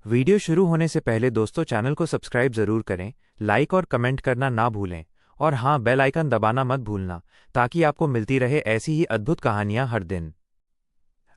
Video शुरू होने से पहले दोस्तों चैनल को सब्सक्राइब जरूर करें, लाइक और कमेंट करना ना भूलें और हाँ, बेल आइकन दबाना मत भूलना ताकि आपको मिलती रहे ऐसी ही अद्भुत कहानियां हर दिन।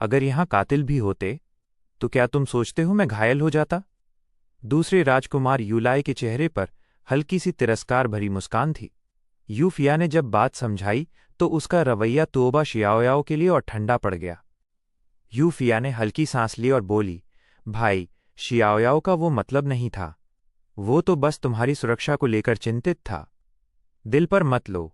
अगर यहाँ कातिल भी होते तो क्या तुम सोचते हो मैं घायल हो जाता? दूसरे राजकुमार यूलाई के चेहरे पर हल्की सी तिरस्कार भरी मुस्कान थी। यूफिया ने जब बात समझाई तो उसका रवैया तोबा शियाओयाओ के लिए और ठंडा पड़ गया। यूफिया ने हल्की सांस ली और बोली, भाई, शियाओयाओ का वो मतलब नहीं था। वो तो बस तुम्हारी सुरक्षा को लेकर चिंतित था। दिल पर मत लो।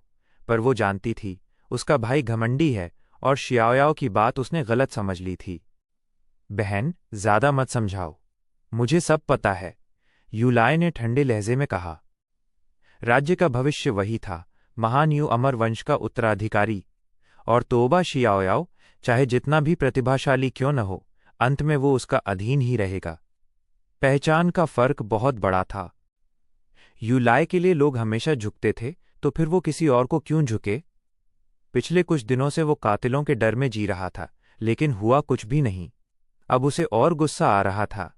पर वो जानती थी उसका भाई घमंडी है और शियाओयाओ की बात उसने गलत समझ ली थी। बहन, ज्यादा मत समझाओ, मुझे सब पता है, यूलाई ने ठंडे लहजे में कहा। राज्य का भविष्य वही था, महान यू अमर वंश का उत्तराधिकारी। और तोबा शियाओयाओ चाहे जितना भी प्रतिभाशाली क्यों न हो, अंत में वो उसका अधीन ही रहेगा। पहचान का फर्क बहुत बड़ा था। यूलाई के लिए लोग हमेशा झुकते थे, तो फिर वो किसी और को क्यों झुके? पिछले कुछ दिनों से वो कातिलों के डर में जी रहा था, लेकिन हुआ कुछ भी नहीं। अब उसे और गुस्सा आ रहा था।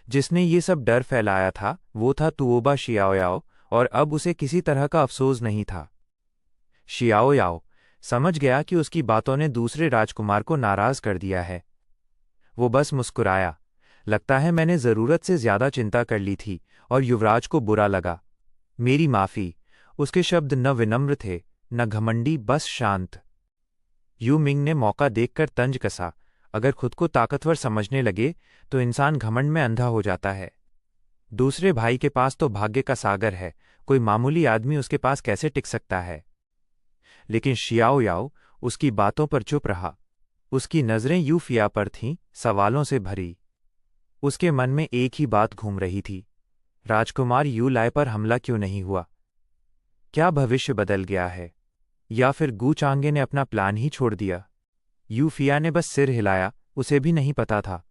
जिसने ये सब डर फैलाया था वो था तुओबा शियाओयाओ, और अब उसे किसी तरह का अफसोस नहीं था। शियाओयाओ समझ गया कि उसकी बातों ने दूसरे राजकुमार को नाराज कर दिया है। वो बस मुस्कुराया। लगता है मैंने जरूरत से ज्यादा चिंता कर ली थी और युवराज को बुरा लगा। मेरी माफी। उसके शब्द न विनम्र थे न घमंडी, बस शांत। यू मिंग ने मौका देखकर तंज कसा। अगर खुद को ताकतवर समझने लगे तो इंसान घमंड में अंधा हो जाता है। दूसरे भाई के पास तो भाग्य का सागर है, कोई मामूली आदमी उसके पास कैसे टिक सकता है? लेकिन शियाओयाओ उसकी बातों पर चुप रहा। उसकी नजरें यूफिया पर थीं, सवालों से भरी। उसके मन में एक ही बात घूम रही थी, राजकुमार यूलाई पर हमला क्यों नहीं हुआ? क्या भविष्य बदल गया है, या फिर गू चांगे ने अपना प्लान ही छोड़ दिया? यूफिया ने बस सिर हिलाया। उसे भी नहीं पता था।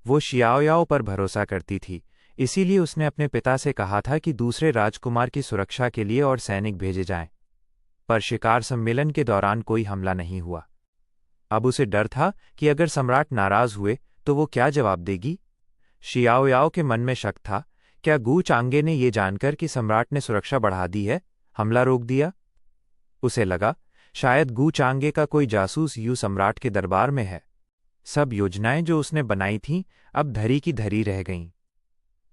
वो शियाओयाओ पर भरोसा करती थी, इसीलिए उसने अपने पिता से कहा था कि दूसरे राजकुमार की सुरक्षा के लिए और सैनिक भेजे जाएं। पर शिकार सम्मेलन के दौरान कोई हमला नहीं हुआ। अब उसे डर था कि अगर सम्राट नाराज हुए तो वो क्या जवाब देगी। शियाओयाओ के मन में शक था, क्या गू चांगे ने ये जानकर कि सम्राट ने सुरक्षा बढ़ा दी है, हमला रोक दिया? उसे लगा शायद गू चांगे का कोई जासूस यू सम्राट के दरबार में है। सब योजनाएं जो उसने बनाई थीं अब धरी की धरी रह गईं।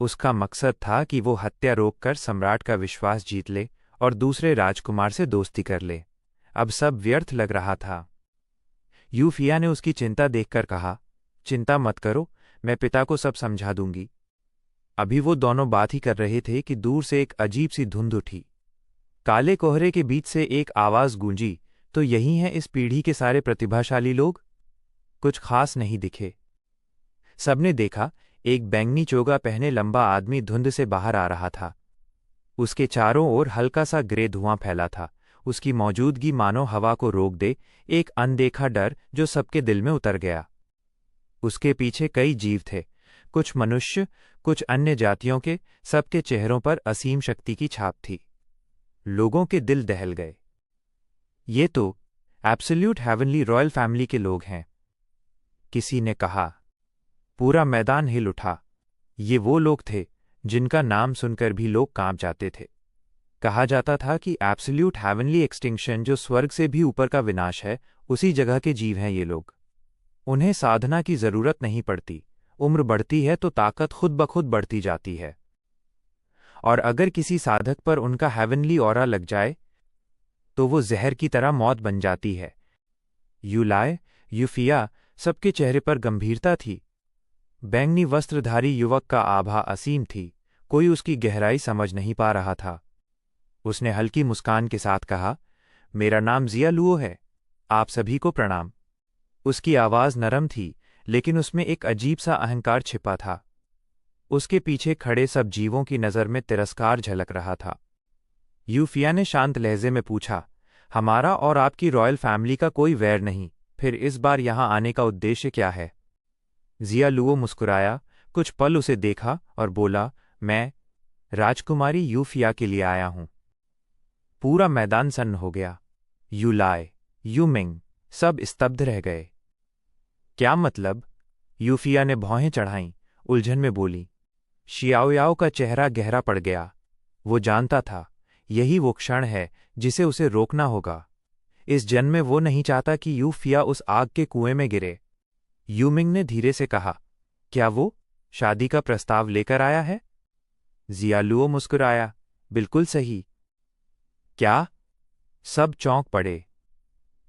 उसका मकसद था कि वो हत्या रोककर सम्राट का विश्वास जीत ले और दूसरे राजकुमार से दोस्ती कर ले। अब सब व्यर्थ लग रहा था। यूफिया ने उसकी चिंता देखकर कहा, चिंता मत करो, मैं पिता को सब समझा दूंगी। अभी वो दोनों बात ही कर रहे थे कि दूर से एक अजीब सी धुंध उठी। काले कोहरे के बीच से एक आवाज गूंजी, तो यही हैं इस पीढ़ी के सारे प्रतिभाशाली लोग? कुछ खास नहीं दिखे। सबने देखा एक बैंगनी चोगा पहने लंबा आदमी धुंध से बाहर आ रहा था। उसके चारों ओर हल्का सा ग्रे धुआं फैला था। उसकी मौजूदगी मानो हवा को रोक दे, एक अनदेखा डर जो सबके दिल में उतर गया। उसके पीछे कई जीव थे, कुछ मनुष्य, कुछ अन्य जातियों के। सबके चेहरों पर असीम शक्ति की छाप थी। लोगों के दिल दहल गए। ये तो एब्सोल्यूट हेवनली रॉयल फैमिली के लोग हैं, किसी ने कहा। पूरा मैदान हिल उठा। ये वो लोग थे जिनका नाम सुनकर भी लोग कांप जाते थे। कहा जाता था कि एब्सोल्यूट हेवनली एक्सटिंक्शन, जो स्वर्ग से भी ऊपर का विनाश है, उसी जगह के जीव हैं ये लोग। उन्हें साधना की जरूरत नहीं पड़ती। उम्र बढ़ती है तो ताकत खुद ब खुद बढ़ती जाती है। और अगर किसी साधक पर उनका हेवनली ऑरा लग जाए तो वो जहर की तरह मौत बन जाती है। यूलाई, यूफिया, सबके चेहरे पर गंभीरता थी। बैंगनी वस्त्रधारी युवक का आभा असीम थी। कोई उसकी गहराई समझ नहीं पा रहा था। उसने हल्की मुस्कान के साथ कहा, मेरा नाम जिया लुओ है, आप सभी को प्रणाम। उसकी आवाज नरम थी, लेकिन उसमें एक अजीब सा अहंकार छिपा था। उसके पीछे खड़े सब जीवों की नज़र में तिरस्कार झलक रहा था। यूफिया ने शांत लहजे में पूछा, हमारा और आपकी रॉयल फैमिली का कोई वैर नहीं, फिर इस बार यहां आने का उद्देश्य क्या है? जिया लुओ मुस्कुराया, कुछ पल उसे देखा और बोला, मैं राजकुमारी यूफिया के लिए आया हूं। पूरा मैदान सन्न हो गया। यूलाई, यूमिंग, सब स्तब्ध रह गए। क्या मतलब? यूफिया ने भौहें चढ़ाईं। उलझन में बोली। शियाओयाओ का चेहरा गहरा पड़ गया। वो जानता था, यही वो क्षण है जिसे उसे रोकना होगा। इस जन्म में वो नहीं चाहता कि यू फिया उस आग के कुएं में गिरे। यूमिंग ने धीरे से कहा, क्या वो शादी का प्रस्ताव लेकर आया है? जियालुओ मुस्कुराया, बिल्कुल सही। क्या? सब चौंक पड़े।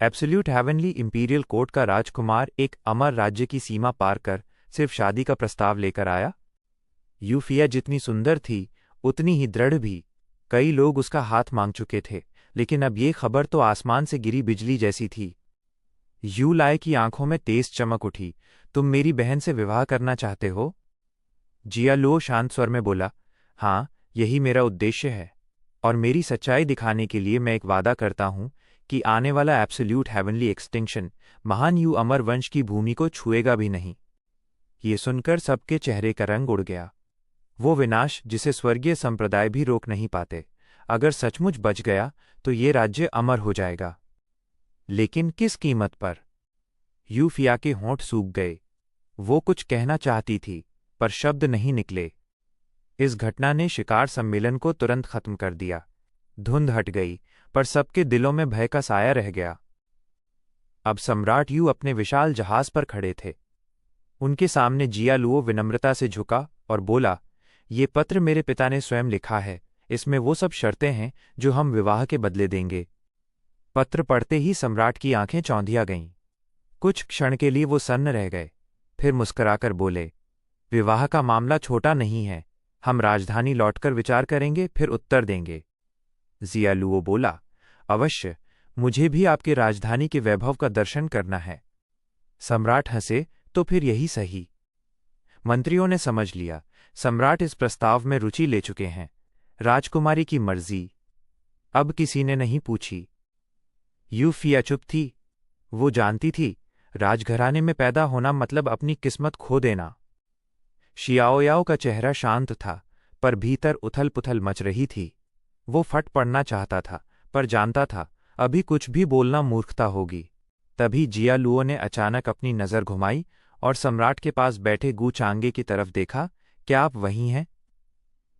एब्सोल्यूट हेवनली इंपीरियल कोर्ट का राजकुमार एक अमर राज्य की सीमा पार कर सिर्फ शादी का प्रस्ताव लेकर आया? यूफिया जितनी सुंदर थी, उतनी ही दृढ़ भी। कई लोग उसका हाथ मांग चुके थे, लेकिन अब ये खबर तो आसमान से गिरी बिजली जैसी थी। यू लाए की आंखों में तेज चमक उठी। तुम मेरी बहन से विवाह करना चाहते हो? जियालुओ शांत स्वर में बोला, हाँ, यही मेरा उद्देश्य है। और मेरी सच्चाई दिखाने के लिए मैं एक वादा करता हूं कि आने वाला एब्सोल्यूट हेवनली एक्सटिंक्शन महान यू अमर वंश की भूमि को छुएगा भी नहीं। ये सुनकर सबके चेहरे का रंग उड़ गया। वो विनाश जिसे स्वर्गीय संप्रदाय भी रोक नहीं पाते, अगर सचमुच बच गया तो ये राज्य अमर हो जाएगा। लेकिन किस कीमत पर? यूफिया के होंठ सूख गए। वो कुछ कहना चाहती थी, पर शब्द नहीं निकले। इस घटना ने शिकार सम्मेलन को तुरंत खत्म कर दिया। धुंध हट गई, पर सबके दिलों में भय का साया रह गया। अब सम्राट यू अपने विशाल जहाज पर खड़े थे। उनके सामने जियालुओ विनम्रता से झुका और बोला, ये पत्र मेरे पिता ने स्वयं लिखा है। इसमें वो सब शर्तें हैं जो हम विवाह के बदले देंगे। पत्र पढ़ते ही सम्राट की आंखें चौंधिया गईं। कुछ क्षण के लिए वो सन्न रह गए, फिर मुस्कुराकर बोले, विवाह का मामला छोटा नहीं है। हम राजधानी लौटकर विचार करेंगे, फिर उत्तर देंगे। जियालुओ बोला, अवश्य, मुझे भी आपके राजधानी के वैभव का दर्शन करना है। सम्राट हंसे, तो फिर यही सही। मंत्रियों ने समझ लिया, सम्राट इस प्रस्ताव में रुचि ले चुके हैं। राजकुमारी की मर्जी अब किसी ने नहीं पूछी। यूफिया चुप थी। वो जानती थी, राजघराने में पैदा होना मतलब अपनी किस्मत खो देना। शियाओयाओ का चेहरा शांत था, पर भीतर उथल पुथल मच रही थी। वो फट पड़ना चाहता था, पर जानता था अभी कुछ भी बोलना मूर्खता होगी। तभी जियालुओ ने अचानक अपनी नज़र घुमाई और सम्राट के पास बैठे गू चांगे की तरफ देखा। क्या आप वही हैं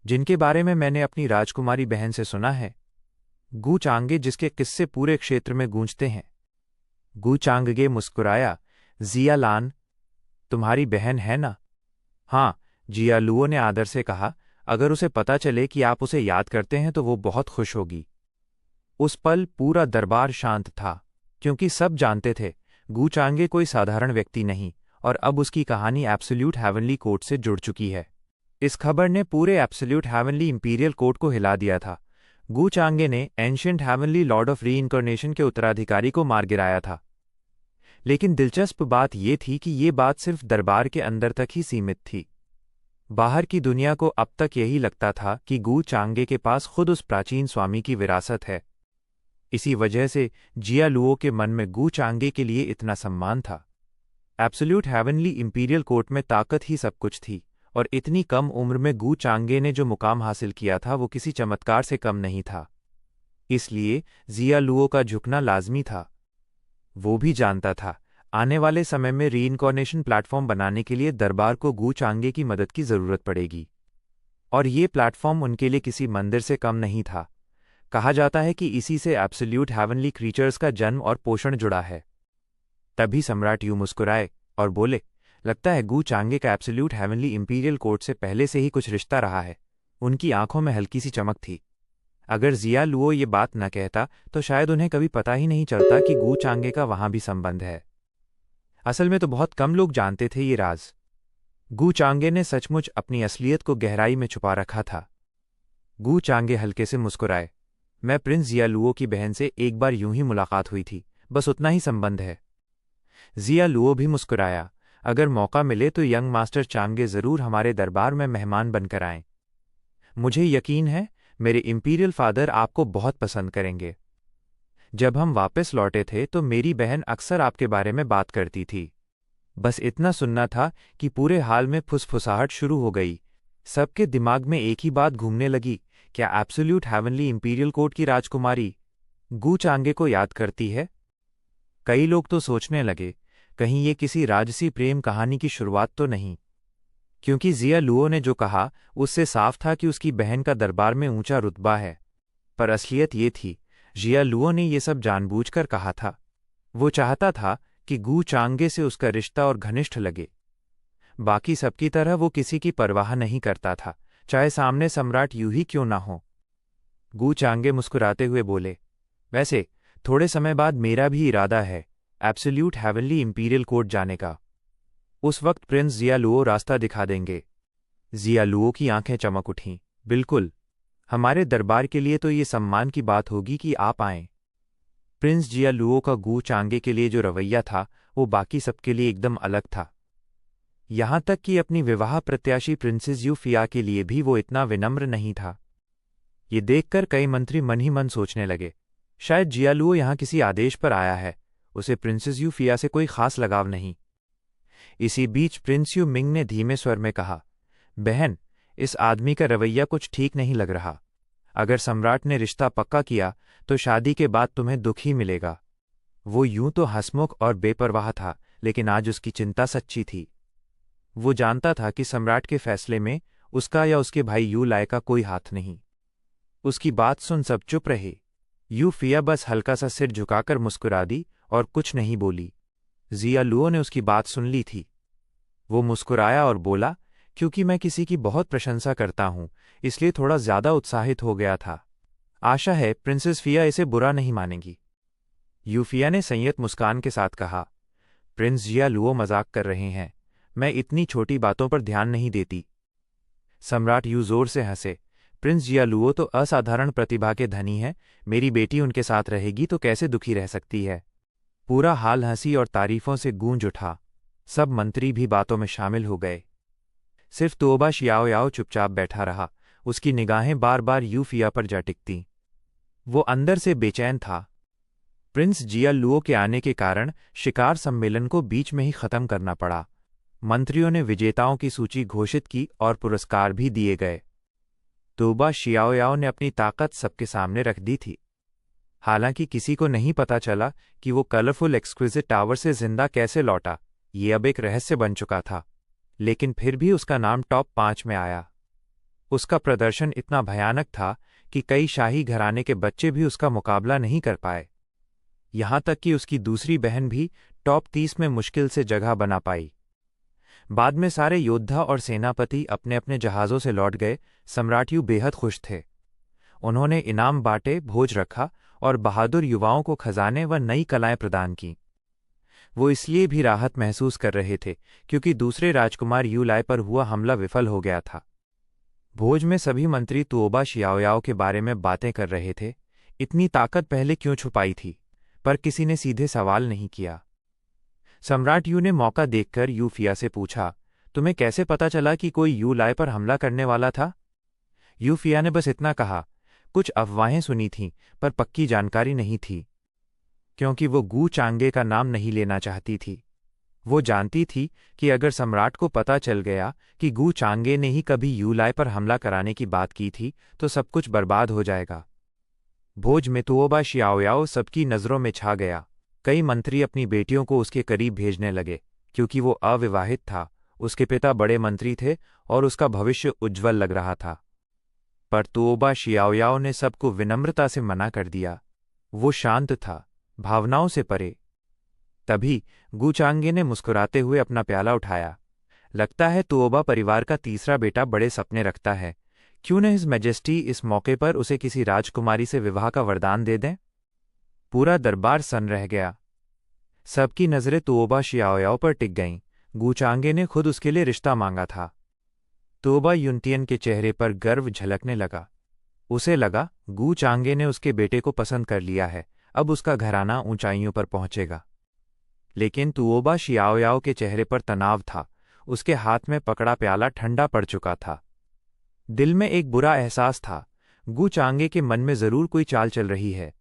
जिनके बारे में मैंने अपनी राजकुमारी बहन से सुना है? गू चांगे जिसके किस्से पूरे क्षेत्र में गूंजते हैं। गू चांगे मुस्कुराया, जियालान, तुम्हारी बहन है ना? हाँ, जियालुओ ने आदर से कहा, अगर उसे पता चले कि आप उसे याद करते हैं तो वो बहुत खुश होगी। उस पल पूरा दरबार शांत था, क्योंकि सब जानते थे गू चांगे कोई साधारण व्यक्ति नहीं, और अब उसकी कहानी एब्सोल्यूट हेवनली कोर्ट से जुड़ चुकी है। इस खबर ने पूरे एब्सोल्यूट हेवनली इंपीरियल कोर्ट को हिला दिया था। गू चांगे ने एंशिएंट हेवनली लॉर्ड ऑफ रीइंकर्नेशन के उत्तराधिकारी को मार गिराया था। लेकिन दिलचस्प बात यह थी कि ये बात सिर्फ दरबार के अंदर तक ही सीमित थी। बाहर की दुनिया को अब तक यही लगता था कि गू चांगे के पास खुद उस प्राचीन स्वामी की विरासत है। इसी वजह से जियालुओ के मन में गू चांगे के लिए इतना सम्मान था। एब्सोल्यूट हेवनली इंपीरियल कोर्ट में ताकत ही सब कुछ थी, और इतनी कम उम्र में गू चांगे ने जो मुकाम हासिल किया था वो किसी चमत्कार से कम नहीं था। इसलिए जियालुओ का झुकना लाजमी था। वो भी जानता था, आने वाले समय में रीइंकॉर्नेशन प्लेटफॉर्म बनाने के लिए दरबार को गू चांगे की मदद की जरूरत पड़ेगी। और ये प्लेटफॉर्म उनके लिए किसी मंदिर से कम नहीं था। कहा जाता है कि इसी से एब्सोल्यूट हेवनली क्रीचर्स का जन्म और पोषण जुड़ा है। तभी सम्राट यू मुस्कुराए और बोले, लगता है गू चांगे का एब्सोल्यूट हेवनली इंपीरियल कोर्ट से पहले से ही कुछ रिश्ता रहा है। उनकी आंखों में हल्की सी चमक थी। अगर जियालुओ ये बात न कहता तो शायद उन्हें कभी पता ही नहीं चलता कि गू चांगे का वहां भी संबंध है। असल में तो बहुत कम लोग जानते थे ये राज। गू चांगे ने सचमुच अपनी असलियत को गहराई में छुपा रखा था। गू चांगे हल्के से मुस्कुराए, मैं प्रिंस जियालुओ की बहन से एक बार यूं ही मुलाकात हुई थी, बस उतना ही संबंध है। जियालुओ भी मुस्कुराया, अगर मौका मिले तो यंग मास्टर चांगे जरूर हमारे दरबार में मेहमान बनकर आएं। मुझे यकीन है मेरे इंपीरियल फादर आपको बहुत पसंद करेंगे। जब हम वापस लौटे थे तो मेरी बहन अक्सर आपके बारे में बात करती थी। बस इतना सुनना था कि पूरे हाल में फुसफुसाहट शुरू हो गई। सबके दिमाग में एक ही बात घूमने लगी, क्या एब्सोल्यूट हेवनली इंपीरियल कोर्ट की राजकुमारी गू चांगे को याद करती है? कई लोग तो सोचने लगे, कहीं ये किसी राजसी प्रेम कहानी की शुरुआत तो नहीं। क्योंकि जिया लुओ ने जो कहा उससे साफ था कि उसकी बहन का दरबार में ऊंचा रुतबा है। पर असलियत ये थी, जिया लुओ ने ये सब जानबूझकर कहा था। वो चाहता था कि गू चांगे से उसका रिश्ता और घनिष्ठ लगे। बाकी सबकी तरह वो किसी की परवाह नहीं करता था, चाहे सामने सम्राट यूं ही क्यों ना हो। गू चांगे मुस्कुराते हुए बोले, वैसे थोड़े समय बाद मेरा भी इरादा है एब्सोल्यूट हेवनली इंपीरियल कोर्ट जाने का। उस वक्त प्रिंस जियालुओ रास्ता दिखा देंगे। जियालुओ की आंखें चमक उठीं। बिल्कुल, हमारे दरबार के लिए तो ये सम्मान की बात होगी कि आप आएं। प्रिंस जियालुओ का गू चांगे के लिए जो रवैया था वो बाकी सबके लिए एकदम अलग था। यहां तक कि अपनी विवाह प्रत्याशी प्रिंसेस यूफिया के लिए भी वो इतना विनम्र नहीं था। ये देखकर कई मंत्री मन ही मन सोचने लगे, शायद जियालुओ यहां किसी आदेश पर आया है, उसे प्रिंसेस यूफिया से कोई खास लगाव नहीं। इसी बीच प्रिंस यू मिंग ने धीमे स्वर में कहा, बहन, इस आदमी का रवैया कुछ ठीक नहीं लग रहा। अगर सम्राट ने रिश्ता पक्का किया तो शादी के बाद तुम्हें दुख ही मिलेगा। वो यूं तो हंसमुख और बेपरवाह था, लेकिन आज उसकी चिंता सच्ची थी। वो जानता था कि सम्राट के फैसले में उसका या उसके भाई यू लाए का कोई हाथ नहीं। उसकी बात सुन सब चुप रहे। यूफिया बस हल्का सा सिर झुकाकर मुस्कुरा दी और कुछ नहीं बोली। जियालुओ ने उसकी बात सुन ली थी। वो मुस्कुराया और बोला, क्योंकि मैं किसी की बहुत प्रशंसा करता हूं, इसलिए थोड़ा ज्यादा उत्साहित हो गया था। आशा है प्रिंसेस फिया इसे बुरा नहीं मानेगी। यूफिया ने संयत मुस्कान के साथ कहा, प्रिंस जियालुओ मजाक कर रहे हैं, मैं इतनी छोटी बातों पर ध्यान नहीं देती। सम्राट यू जोर से हंसे, प्रिंस जियालुओ तो असाधारण प्रतिभा के धनी हैं, मेरी बेटी उनके साथ रहेगी तो कैसे दुखी रह सकती है। पूरा हाल हंसी और तारीफों से गूंज उठा। सब मंत्री भी बातों में शामिल हो गए। सिर्फ तोबा शियाओ याओ चुपचाप बैठा रहा, उसकी निगाहें बार बार यूफिया पर जा टिकतीं। वो अंदर से बेचैन था। प्रिंस जियालुओ के आने के कारण शिकार सम्मेलन को बीच में ही खत्म करना पड़ा। मंत्रियों ने विजेताओं की सूची घोषित की और पुरस्कार भी दिए गए। तोबा शियाओयाओ ने अपनी ताकत सबके सामने रख दी थी। हालांकि किसी को नहीं पता चला कि वो कलरफुल एक्सक्विजिट टावर से जिंदा कैसे लौटा, ये अब एक रहस्य बन चुका था। लेकिन फिर भी उसका नाम टॉप 5 में आया। उसका प्रदर्शन इतना भयानक था कि कई शाही घराने के बच्चे भी उसका मुकाबला नहीं कर पाए। यहां तक कि उसकी दूसरी बहन भी टॉप 30 में मुश्किल से जगह बना पाई। बाद में सारे योद्धा और सेनापति अपने अपने जहाज़ों से लौट गए। सम्राट यू बेहद खुश थे। उन्होंने इनाम बांटे, भोज रखा और बहादुर युवाओं को खजाने व नई कलाएं प्रदान की। वो इसलिए भी राहत महसूस कर रहे थे क्योंकि दूसरे राजकुमार यूलाई पर हुआ हमला विफल हो गया था। भोज में सभी मंत्री तुओबा शियाओयाओ के बारे में बातें कर रहे थे। इतनी ताकत पहले क्यों छुपाई थी, पर किसी ने सीधे सवाल नहीं किया। सम्राट यू ने मौका देखकर यूफिया से पूछा, तुम्हें कैसे पता चला कि कोई यू लाए पर हमला करने वाला था? यूफिया ने बस इतना कहा, कुछ अफवाहें सुनी थीं, पर पक्की जानकारी नहीं थी। क्योंकि वो गू चांगे का नाम नहीं लेना चाहती थी। वो जानती थी कि अगर सम्राट को पता चल गया कि गू चांगे ने ही कभी यू लाए पर हमला कराने की बात की थी तो सब कुछ बर्बाद हो जाएगा। भोज में तुओबा शियाओयाओ सबकी नज़रों में छा गया। कई मंत्री अपनी बेटियों को उसके करीब भेजने लगे। क्योंकि वो अविवाहित था, उसके पिता बड़े मंत्री थे और उसका भविष्य उज्ज्वल लग रहा था। पर तुओबा शियाओयाओ ने सबको विनम्रता से मना कर दिया। वो शांत था, भावनाओं से परे। तभी गूचांगे ने मुस्कुराते हुए अपना प्याला उठाया। लगता है तुओबा परिवार का तीसरा बेटा बड़े सपने रखता है। क्यों न हिज मैजेस्टी इस मौके पर उसे किसी राजकुमारी से विवाह का वरदान दे दें? पूरा दरबार सन्न रह गया। सबकी नजरें तुओबा शियाओयाओ पर टिक गईं। गूचांगे ने खुद उसके लिए रिश्ता मांगा था। तुओबा युनतियन के चेहरे पर गर्व झलकने लगा। उसे लगा गूचांगे ने उसके बेटे को पसंद कर लिया है, अब उसका घराना ऊंचाइयों पर पहुंचेगा। लेकिन तुओबा शियाओयाओ के चेहरे पर तनाव था। उसके हाथ में पकड़ा प्याला ठंडा पड़ चुका था। दिल में एक बुरा एहसास था, गूचांगे के मन में जरूर कोई चाल चल रही है।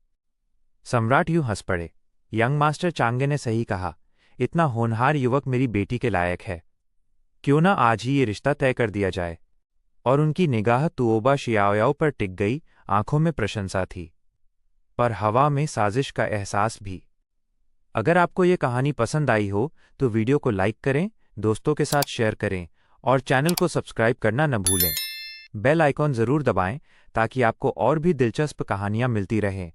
सम्राट यूं हंस पड़े। यंग मास्टर चांगे ने सही कहा, इतना होनहार युवक मेरी बेटी के लायक है। क्यों ना आज ही ये रिश्ता तय कर दिया जाए। और उनकी निगाह तुओबा शियाओयाओ पर टिक गई। आंखों में प्रशंसा थी, पर हवा में साजिश का एहसास भी। अगर आपको ये कहानी पसंद आई हो तो वीडियो को लाइक करें, दोस्तों के साथ शेयर करें और चैनल को सब्सक्राइब करना न भूलें। बेल आइकॉन ज़रूर दबाएं ताकि आपको और भी दिलचस्प कहानियाँ मिलती रहें।